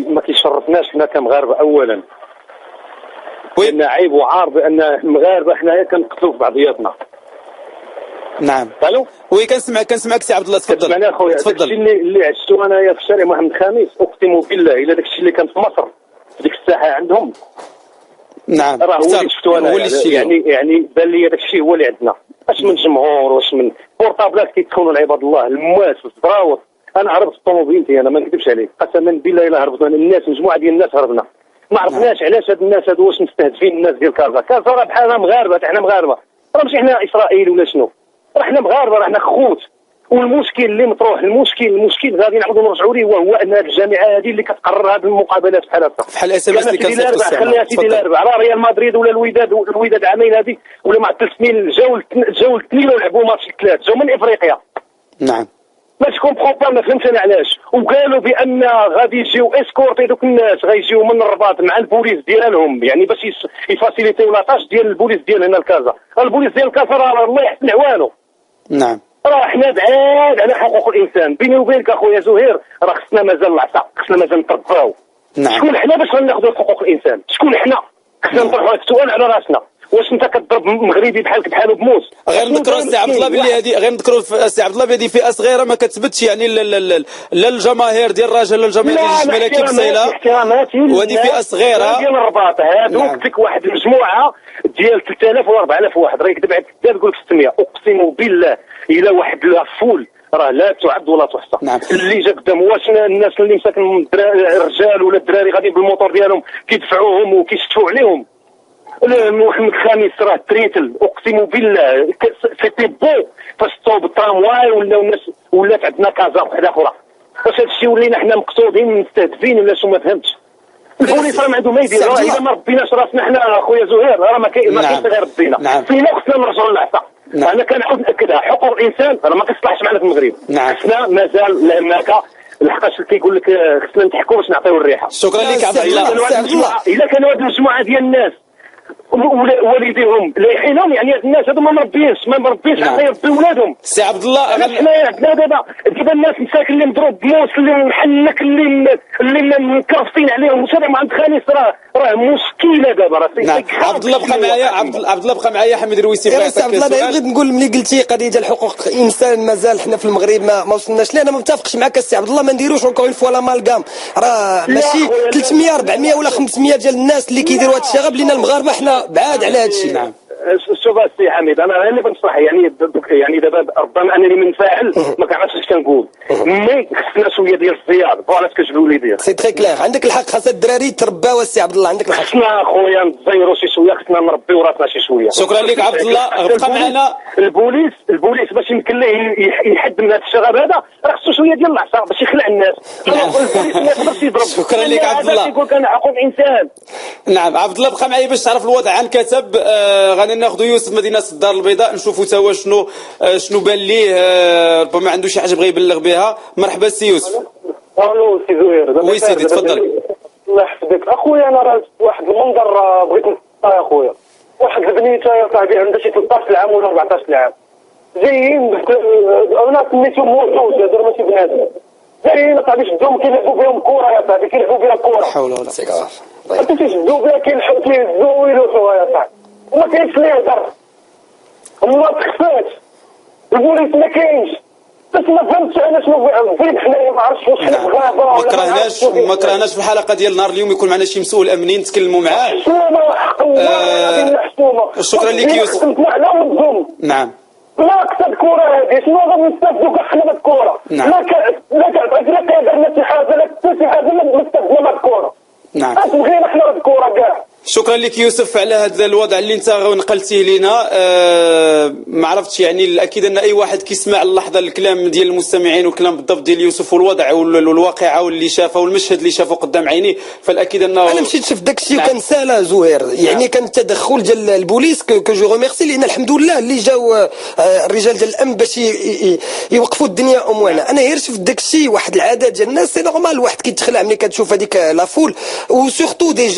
ما كيشرفناش حنا كمغاربه اولا. لان عيب وعار بان المغاربه حنايا كنقتلوا في بعضياتنا. نعم. الو وي كنسمعك سي عبد الله، تفضل. كتسمعني اخويا؟ تفضل. داكشي اللي عشتو انايا في الشارع محمد خامس، اقسم بالله الا داكشي اللي كان في مصر في ديك الساحه عندهم. نعم. راه هو اللي شفتو انا. يعني بان لي داكشي هو اللي عندنا. اش من جمهور واش من بورطابلات كيدخلوا العباد الله، الموات والزراوط. انا هربت الطوموبيلتي، انا ما نكذبش عليك، قسما بالله الا هربت الناس، مجموعه ديال الناس هربنا. ما عرفناش علاش هاد الناس هادو واش مستهدفين الناس ديال كازا راه بحالنا مغاربه، حنا مغاربه، راه ماشي حنا اسرائيل ولا شنو، راه حنا مغاربه، راه حنا خوت. والمشكل اللي مطروح، المشكل غادي نعاودوا نرجعوا ليه، وهو ان هذه الجامعه هذه اللي كتقرر هذه المقابلات بحال هكا، بحال اس ام اس اللي كنصيفطوا السي خليها سيدي الاربعاء، راه ريال مدريد ولا الوداد عامين هذه ولا مع 3 سنين جاو الاثنين ولعبوا ماتش الثلاث، جاو من افريقيا. نعم. ما تكومبخون با، ما فهمتش انا علاش. وقالوا بان غادي يجيو اسكورتي دوك الناس، غيجيو من الرباط مع البوليس ديالهم، يعني باش يفاسيليتيو لاطاش ديال البوليس ديال هنا الكازا. البوليس ديال الكازا راه الله يحسن عوانه. نعم. راه حنا بعاد على حقوق الانسان. بيني وبينك اخويا زهير، راه خصنا مازال العصا، خصنا مازال نترباو. نعم. شكون حنا باش غناخذوا حقوق الانسان؟ شكون حنا؟ خصنا نطرحوا هذا السؤال على راسنا. واش انت كتضرب مغربي بحالك بحالو بموس؟ غير نذكروا السي عبد الله باللي هذه، غير نذكروا السي عبد الله بهذه فئه صغيره ما كتثبتش يعني لا الجماهير ديال الرجل لا الجماهير ديال الجيش الملكي بصيله، وهذه فئه صغيره ديال الرباط هذوك. ديك واحد المجموعه ديال 3000 ولا 4000 واحد، راه يكذب عليك الكذاب يقول لك 600. اقسم بالله الى واحد لافول راه لا تعد ولا تحصى. نعم. اللي جا قدام واش الناس اللي مساكن الرجال ولا الدراري غادي بالموطور ديالهم كيدفعوهم وكيشتفوا عليهم. محمد خامس راه تريتل، اقسم بالله سيتي بو فاش صوب الترامواي ولا الناس ولات عندنا كازا وحده اخرى. واش هادشي ولينا حنا مقصودين مستهدفين ولا شو؟ ما فهمتش. البوليس راه ما عنده ما يدير، راه اذا ما ربيناش راسنا حنا اخويا زهير راه ما كاينش غير ربينا. نعم. فينا خصنا نرجعوا للعصا. نعم. انا كنعاود ناكدها، حقوق الانسان راه ما كتصلحش معنا في المغرب. نعم. خصنا مازال هناك لحقاش كيقول لك خصنا نتحكموا باش نعطيو الريحه. شكرا لك عبد الله. الا كانوا هذه المجموعه ديال الناس والديهم لايحينهم، يعني الناس هذو ما مربينش حتى يربيو ولادهم. سي عبد الله حنايا عندنا دابا الناس مساكن اللي مضروب بموس، اللي محنك، اللي مكرفين عليهم. شارع محمد خامس راه مشكله دابا. راه نعم. عبد الله بقى معايا، عبد الله بقى معايا. حميد الرويسي بغا يسالك سؤال. بغيت نقول ملي قلتي قضيه ديال حقوق الانسان مازال حنا في المغرب ما وصلناش ليه، انا ما متفقش معك السي عبد الله. ما نديروش اونكور اون فوا لا مالغام، راه ماشي 300 400 ولا 500 ديال الناس اللي كيديروا هذا الشغب، لينا المغاربه حنا بعاد على هذا الشيء. نعم. شوف السي حميد، انا اللي بنصح يعني دابا ربما انني منفعل ما كنعرفش اش كنقول، مي خصنا شويه ديال الصياد. فوالا كتجبدوا لي دير سي تري كلير، عندك الحق. خاص الدراري يترباو السي عبد الله، عندك الحق. خصنا اخويا نتزيروا شي شويه، خصنا نربيو راسنا شي شويه. شكرا لك عبد الله. بقى معنا البوليس باش يمكن ليه يحد من هذا الشغب هذا، راه خصو شويه ديال العصا باش يخلع الناس. البوليس ما يقدرش يضرب. شكرا لك عبد الله. يقول كان حقوق الانسان. نعم. عبد الله بقى معايا باش تعرف الوضع عن كتب. غادي ناخذ يوسف مدينه الدار البيضاء، نشوفوا توا شنو بان ليه. ربما عنده شي حاجه بغى يبلغ بها. مرحبا سي يوسف. الو سي زهير. وي سيدي تفضل. الله يحفظك اخويا. انا راه واحد المنظر بغيت نصحى يا خويا. واحد البنيته يا صاحبي عندها شي 13 عام ولا 14 عام، جايين انا سميتهم موجود هذول ماشي بنادم. جايين صاحبي شدوهم كيلعبوا بهم كره يا صاحبي، كيلعبوا بها كره. حول ولا قوه. انت تشدوا بها كيلحقوا ويلوحوها يا صاحبي، وما كاينش اللي يهضر. الله تخفات، البوليس ما كاينش. بس ما فهمتش انا شنو بغيت. حنايا ما عرفتش واش حنا في غابه ما كرهناش في الحلقه ديال نهار اليوم يكون معنا شي مسؤول امني نتكلموا معاه. شكرا لك يوسف. نعم. لا كتب كوره هذه شنو غادي نستافدوا حنا من الكوره؟ نعم. لا كدرنا شي حاجه، لا حتى شي حاجه ما استفدنا من الكوره. نعم. بغينا حنا الكوره كاع. شكرا لك يوسف على هذا الوضع اللي انت نقلتيه لينا. ما عرفتش يعني الاكيد ان اي واحد كيسمع اللحظه الكلام ديال المستمعين والكلام بالضبط ديال يوسف والوضع والواقعه واللي شافه والمشهد اللي شافه قدام عينيه، فالاكيد انه انا مشيت شفت داك الشيء وكان سالا زهير. يعني كان التدخل ديال البوليس كو جو ريميرسي، لان الحمد لله اللي جاو الرجال ديال الامن باش يوقفوا الدنيا اموانا. انا غير شفت داك الشيء واحد العدد ديال الناس سي نورمال الواحد كيتخلع ملي كتشوف هذيك لا فول، وسورتو دي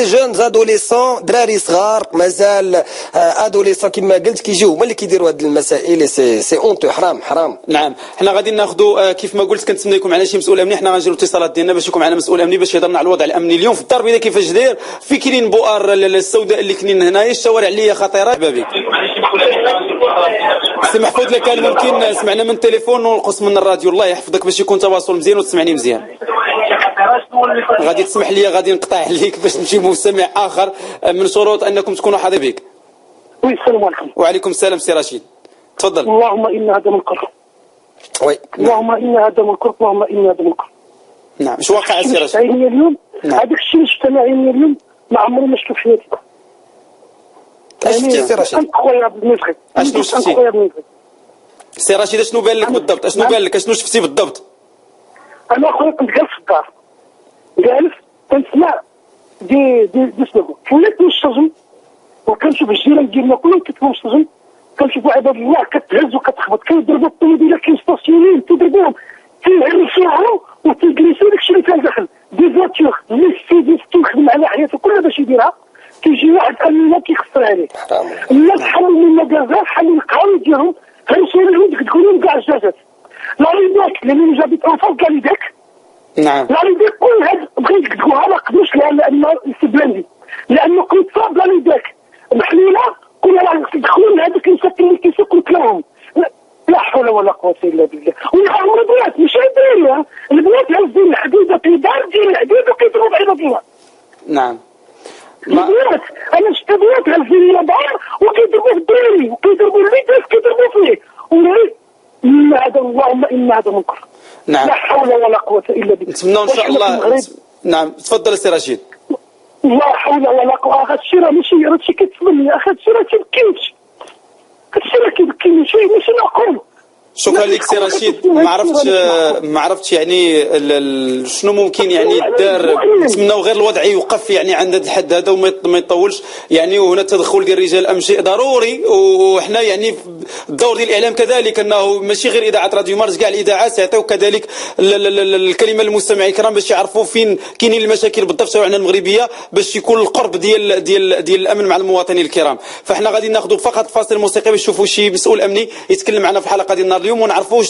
جون زادوليسون، دراري صغار مازال ادوليسون كما قلت كيجيو هما اللي كيديروا يديروا هذه المسائل سي اونتو، حرام. نعم، حنا غادي ناخذوا كيف ما قلت كنتمنى يكون معنا شي مسؤول امني، حنا غنجيروا الاتصالات ديالنا باش يكون معنا مسؤول امني باش يهضرنا على الوضع الامني اليوم في الدار البيضاء كيفاش داير، في كاينين بؤر السوداء اللي كاينين هنايا، الشوارع اللي هي خطيره. بابي سي محفوظ، لك كان ممكن سمعنا من التليفون ونقص من الراديو، الله يحفظك باش يكون تواصل مزيان وتسمعني مزيان. غادي تسمح لي غادي نقطع عليك باش نمشي مستمع اخر. من شروط انكم تكونوا حاضرين. السلام عليكم. وعليكم السلام سي رشيد، تفضل. اللهم إن هذا منكر. وي. اللهم إن هذا منكر، اللهم إن هذا منكر. نعم، اش واقع سي رشيد؟ اليوم هذاك الشيء اللي شفت عيني اليوم ما عمري ما شفته في حياتي. اش شفتي سي رشيد؟ انكرويابل. اشنو شفتي؟ سي رشيد اشنو بان لك بالضبط؟ اشنو بان لك؟ اشنو شفتي بالضبط؟ انا اخويا كنت جالس في الدار، جالس كنسمع دي سلوغو، وليت نشتغل وكنشوف الجيران ديالنا كلهم كيتبوا السجن، كنشوفوا عباد الله كتهز وكتخبط، كيضربوا الطوموبيله كيستاسيونين تيضربوهم تيهرسوهم وتيجلسوا داكشي اللي كان داخل دي فواتور اللي السيدي كيخدم على حياته كلها باش يديرها، كيجي واحد امينه كيخسر عليه. الناس حلوا من المكازات، حلوا القهاوي ديالهم، هرسوا لهم ديك لهم كاع الجازات. لا ريداك اللي جابت انفاس كاع ريداك. نعم. لا ريداك كل هاد بغيت تقولها ما قدرش لان سي بلاندي، لانه كنت صاب لا ريداك محلوله كنا راه يدخلوا لهذوك المساكين اللي كيسوقوا كلهم. لا حول ولا قوه الا بالله. ويخرجوا البنات مش عيبين، البنات هازين الحديده في دار ديال الحديد وكيضربوا بعباد الله. نعم. البنات انا شفت بنات هازين دار وكيضربوا في الدراري وكيضربوا البيت كيضربوا فيه إن هذا اللهم إن هذا منكر. نعم. لا حول ولا قوه الا بالله. نتمنى ان شاء الله. نعم تفضل سي رشيد. لا حول ولا قوه. هذا الشيء راه ماشي كيتفهمني، اخي هذا الشيء راه كيبكيش، هذا الشيء راه كيبكيني ماشي معقول. شكرا لك سي رشيد. ما عرفتش يعني شنو ممكن يعني دار. نتمناو غير الوضع يوقف يعني عند هذا الحد هذا وما يطولش يعني، وهنا التدخل ديال رجال الامن شيء ضروري، وحنا يعني الدور ديال الاعلام كذلك انه ماشي غير اذاعه راديو مارس، كاع الاذاعات يعطيو كذلك الكلمه للمستمعين الكرام باش يعرفوا فين كاينين المشاكل بالضبط شوارعنا المغربيه، باش يكون القرب ديال الامن مع المواطنين الكرام. فاحنا غادي ناخذ فقط فاصل موسيقي باش نشوفوا شي مسؤول امني يتكلم معنا في حلقه ديال النهار اليوم ونعرفوا